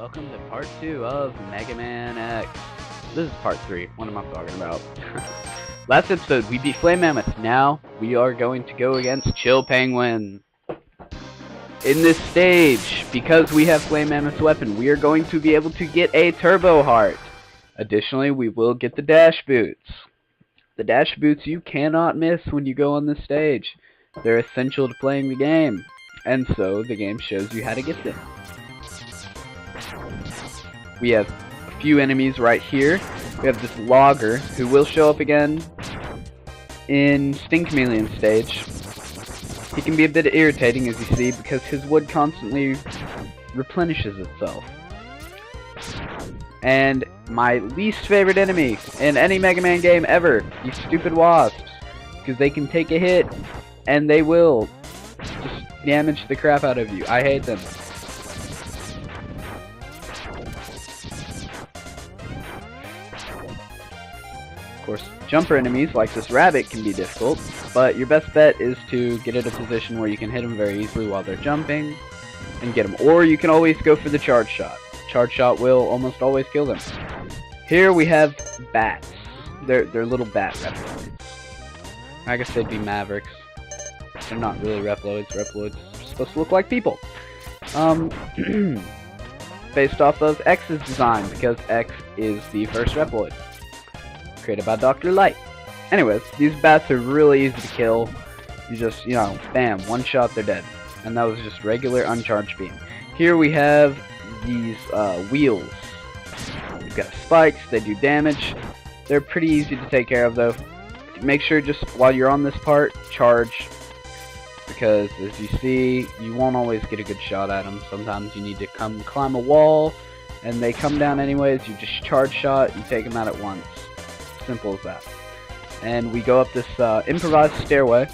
welcome to part 2 of Mega Man X. This is part 3. What am I talking about? Last episode, we beat Flame Mammoth. Now, we are going to go against Chill Penguin. In this stage, because we have Flame Mammoth's weapon, we are going to be able to get a Turbo Heart. Additionally, we will get the Dash Boots. The Dash Boots you cannot miss when you go on this stage. They're essential to playing the game. And so, the game shows you how to get them. We have a few enemies right here. We have this logger who will show up again in Sting Chameleon stage. He can be a bit irritating, as you see, because his wood constantly replenishes itself. And my least favorite enemy in any Mega Man game ever, these stupid wasps, because they can take a hit and they will just damage the crap out of you. I hate them. Of course, jumper enemies like this rabbit can be difficult, but your best bet is to get in a position where you can hit them very easily while they're jumping and get them. Or you can always go for the charge shot. Charge shot will almost always kill them. Here we have bats. They're little bat Reploids. I guess they'd be Mavericks. They're not really Reploids. Reploids are supposed to look like people. Based off of X's design, because X is the first Reploid. Created by Dr. Light. Anyways, these bats are really easy to kill. You just, bam, one shot, they're dead. And that was just regular uncharged beam. Here we have these wheels. You've got spikes, they do damage. They're pretty easy to take care of though. Make sure just while you're on this part, charge. Because as you see, you won't always get a good shot at them. Sometimes you need to come climb a wall, and they come down anyways. You just charge shot, you take them out at once. Simple as that. And we go up this improvised stairway,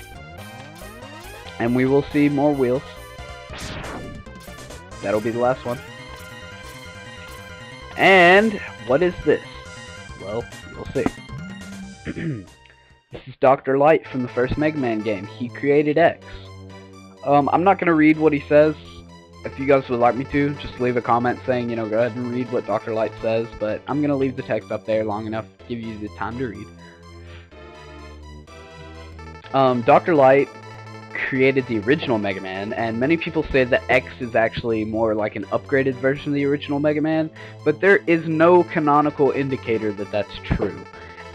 and we will see more wheels. That'll be the last one. And what is this? Well, you'll see. This is Dr. Light from the first Mega Man game. He created X. I'm not going to read what he says. If you guys would like me to, just leave a comment saying, go ahead and read what Dr. Light says, but I'm going to leave the text up there long enough to give you the time to read. Dr. Light created the original Mega Man, and many people say that X is actually more like an upgraded version of the original Mega Man, but there is no canonical indicator that that's true.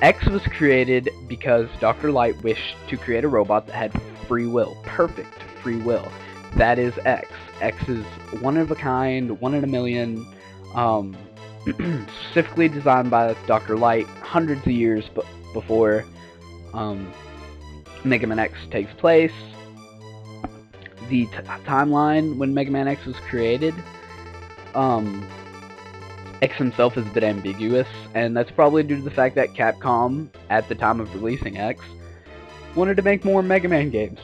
X was created because Dr. Light wished to create a robot that had free will, perfect free will. That is X. X is one of a kind, one in a million, specifically designed by Dr. Light hundreds of years before Mega Man X takes place. The timeline when Mega Man X was created, X himself is a bit ambiguous, and that's probably due to the fact that Capcom, at the time of releasing X, wanted to make more Mega Man games.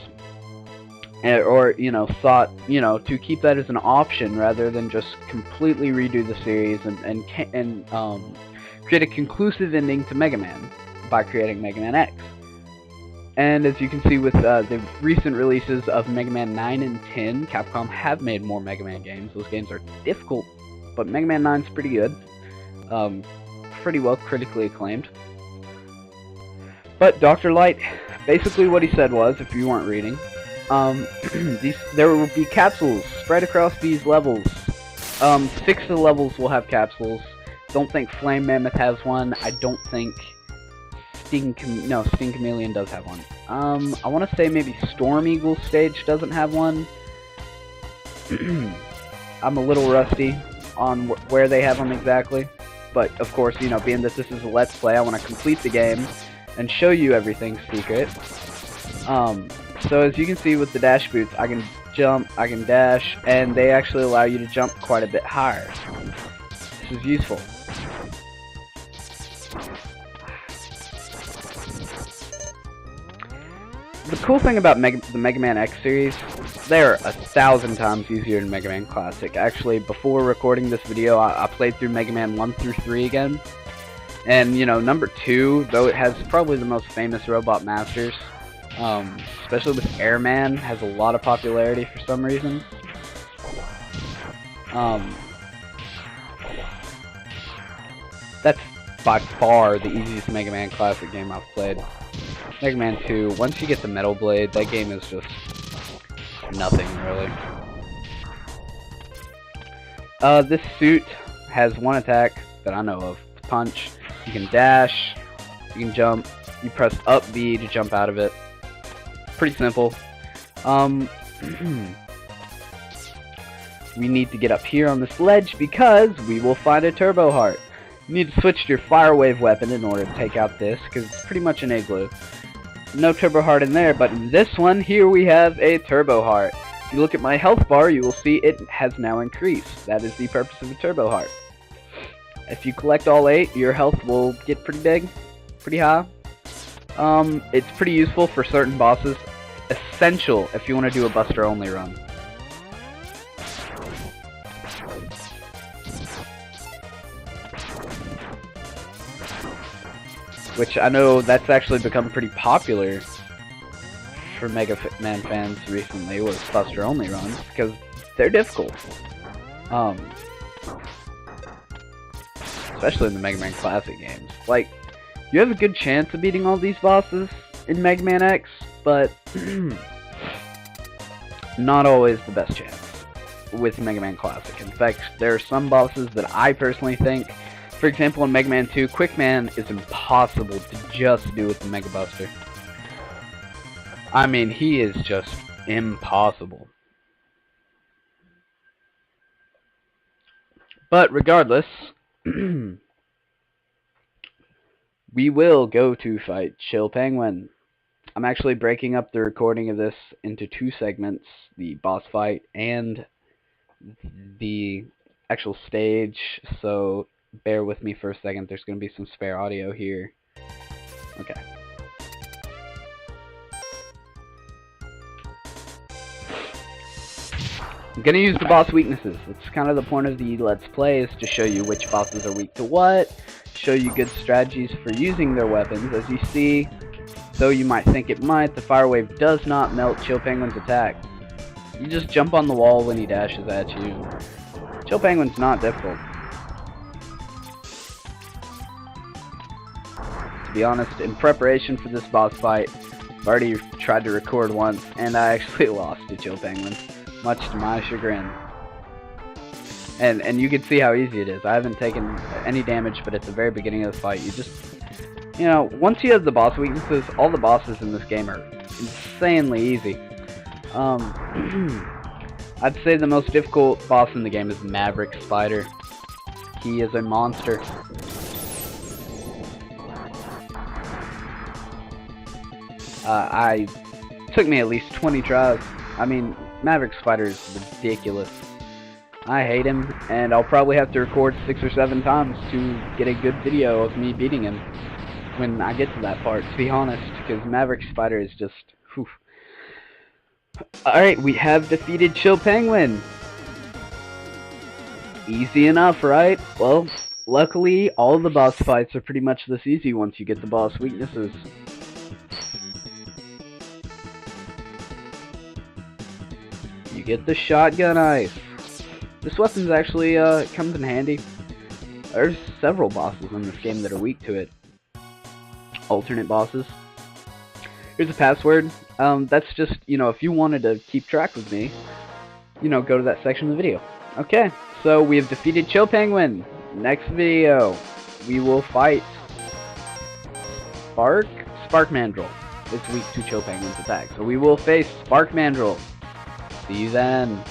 Or, thought, to keep that as an option rather than just completely redo the series and create a conclusive ending to Mega Man by creating Mega Man X. And as you can see with the recent releases of Mega Man 9 and 10, Capcom have made more Mega Man games. Those games are difficult, but Mega Man 9 is pretty good. Pretty well critically acclaimed. But Dr. Light, basically what he said was, if you weren't reading, there will be capsules spread across these levels. 6 of the levels will have capsules. Don't think Flame Mammoth has one. I don't think Sting Chameleon does have one. I want to say maybe Storm Eagle stage doesn't have one. I'm a little rusty on where they have them exactly. But, of course, being that this is a Let's Play, I want to complete the game and show you everything secret. So as you can see with the dash boots, I can jump, I can dash, and they actually allow you to jump quite a bit higher. This is useful. The cool thing about the Mega Man X series, they're 1,000 times easier than Mega Man Classic. Actually, before recording this video, I played through Mega Man 1 through 3 again. And, number 2, though it has probably the most famous robot masters, especially with Airman, has a lot of popularity for some reason. That's by far the easiest Mega Man Classic game I've played. Mega Man 2, once you get the Metal Blade, that game is just nothing, really. This suit has one attack that I know of. Punch. You can dash. You can jump. You press up B to jump out of it. Pretty simple. We need to get up here on this ledge because we will find a Turbo Heart. You need to switch to your Fire Wave weapon in order to take out this, because it's pretty much an igloo. No Turbo Heart in there, but in this one, here we have a Turbo Heart. If you look at my health bar, you will see it has now increased. That is the purpose of a Turbo Heart. If you collect all 8, your health will get pretty big, pretty high. It's pretty useful for certain bosses. Essential if you want to do a Buster only run. Which I know that's actually become pretty popular for Mega Man fans recently, was Buster only runs, because they're difficult. Especially in the Mega Man Classic games. Like, you have a good chance of beating all these bosses in Mega Man X, but not always the best chance with Mega Man Classic. In fact, there are some bosses that I personally think, for example, in Mega Man 2, Quick Man is impossible to just do with the Mega Buster. I mean, he is just impossible. But regardless, we will go to fight Chill Penguin. I'm actually breaking up the recording of this into 2 segments, the boss fight and the actual stage, so bear with me for a second. There's going to be some spare audio here. Okay. I'm going to use the boss weaknesses. That's kind of the point of the Let's Play, is to show you which bosses are weak to what, show you good strategies for using their weapons. As you see, though you might think it might, the Fire Wave does not melt Chill Penguin's attack. You just jump on the wall when he dashes at you. Chill Penguin's not difficult. To be honest, in preparation for this boss fight, I've already tried to record once, and I actually lost to Chill Penguin, much to my chagrin. And you can see how easy it is. I haven't taken any damage, but at the very beginning of the fight, you just, you know, once you have the boss weaknesses, all the bosses in this game are insanely easy. I'd say the most difficult boss in the game is Maverick Spider. He is a monster. Took me at least 20 tries. I mean, Maverick Spider is ridiculous. I hate him, and I'll probably have to record 6 or 7 times to get a good video of me beating him when I get to that part, to be honest, because Maverick Spider is just, whew. Alright, we have defeated Chill Penguin. Easy enough, right? Well, luckily, all the boss fights are pretty much this easy once you get the boss weaknesses. You get the shotgun ice. This weapon actually comes in handy. There's several bosses in this game that are weak to it. Alternate bosses. Here's a password. That's just, you know, if you wanted to keep track with me, you know, go to that section of the video. Okay, so we have defeated Chill Penguin. Next video, we will fight Spark Mandrill. It's weak to Chill Penguin's attack. So we will face Spark Mandrill. See you then.